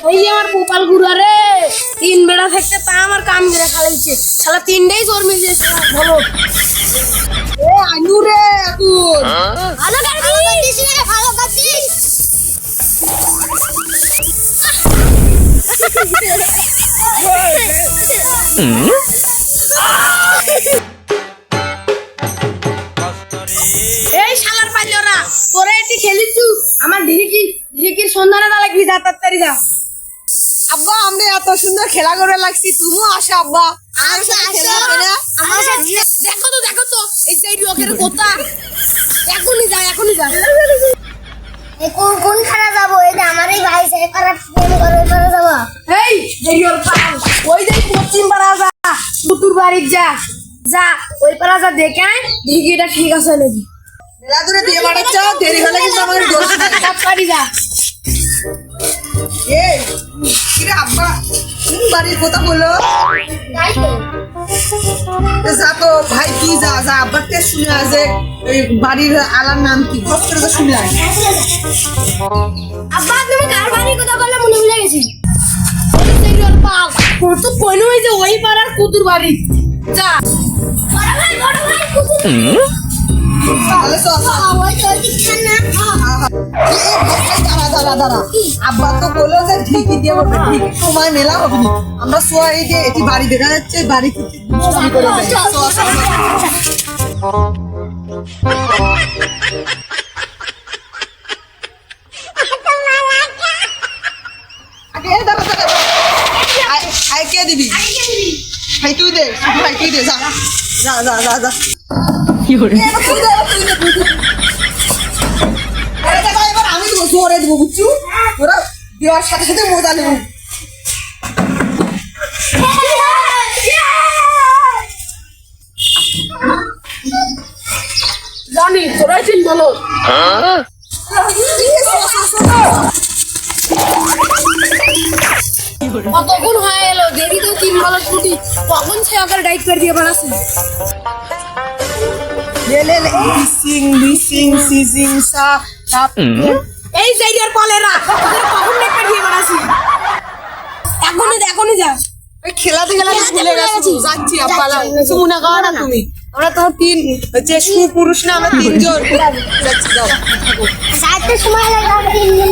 ওই আমার পোপাল গুড়া রে, তিন বেড়া থাকতে তা আমার কাম করে খালাইছে, শালা তিনটেই জোর মিলিয়েছে ভালো। এ আনু রে এখন ভালো করছিস রে, ভালো করছিস। এই শালার পাইলরা, তোরা এটি খেলিছু আমার ঢিকির সন্ধানে না লাগবি, যা তাড়াতাড়ি যা। আব্বা আমরা এত সুন্দর খেলা করে লাগছি, তুমিও আসো আব্বা। দেখো তো এই যে লোকের কথা, এখনই যা। কোন খানা যাবো? এই যে আমারই ভাই সে খারাপ প্রেম করে করে যাবো। এই দেরিওর পাল, ওই যে পশ্চিম পাড়া যা, দুতুর বাড়ির যা ওই পাড়া যা, দেখে আয় ঢিকিটা ঠিক আছে নাকি। মেলা দূরে দিয়ে বাড়াচ্ছ, দেরি হলে কিন্তু আমাদের দোষ আছে। তাড়াতাড়ি যা। এই কিরে আব্বা কোন বাড়ির কথা বলো? তাই তো যা তো ভাই, তুই যা আব্বার থেকে শুনে আসে এই বাড়ির আলার নাম কি, কষ্ট করে শুনে আয়। আব্বা তুমি কার বাড়ির কথা বললে মনে ভুলে গেছি। ওই দেরিওর পাল, তোর তো কইনো ওই যে ওই পাড়ার কুতুর বাড়ি যা। বড় ভাই কুকুর তাহলে তো ওই তো দিচ্ছেন না। দাঁড়া আব্বা তো বললো যে ঠিকই দিয়ে বলবে, ঠিকই সময় মেলা হবে না। আমরা সোয়া এই যে এটি বাড়ি দেখা যাচ্ছে, বাড়ি থেকে দুষ্টামি করে যাই। কে দিবি? ভাই তুই দে, ভাই তুই দে, যা এবার আমি দেবো, জোরে দেবো বুঝছু, ওরা দেওয়ার সাথে সাথে মজা নেব। জানি তোরাই চিন বলো। কতক্ষণ হয়ে এলো, দেখি তো 3 বছর ছুটি, কখন সে আবার ডাইট করে দিয়ে বানাচ্ছি। বিসিং সিজিং সা এই জায়গার পলেরা কখন ডাইট করে দিয়ে বানাচ্ছি, এখনই যা। খেলাতে ভুলে গেছি, যাচ্ছি আব্বালা, কিছু মনে করো না তুমি। আমরা তো তিন হচ্ছে সুপুরুষ না, আমরা 3 জন যাচ্ছি, যাও। যাইতে সময় লাগে 3 দিন।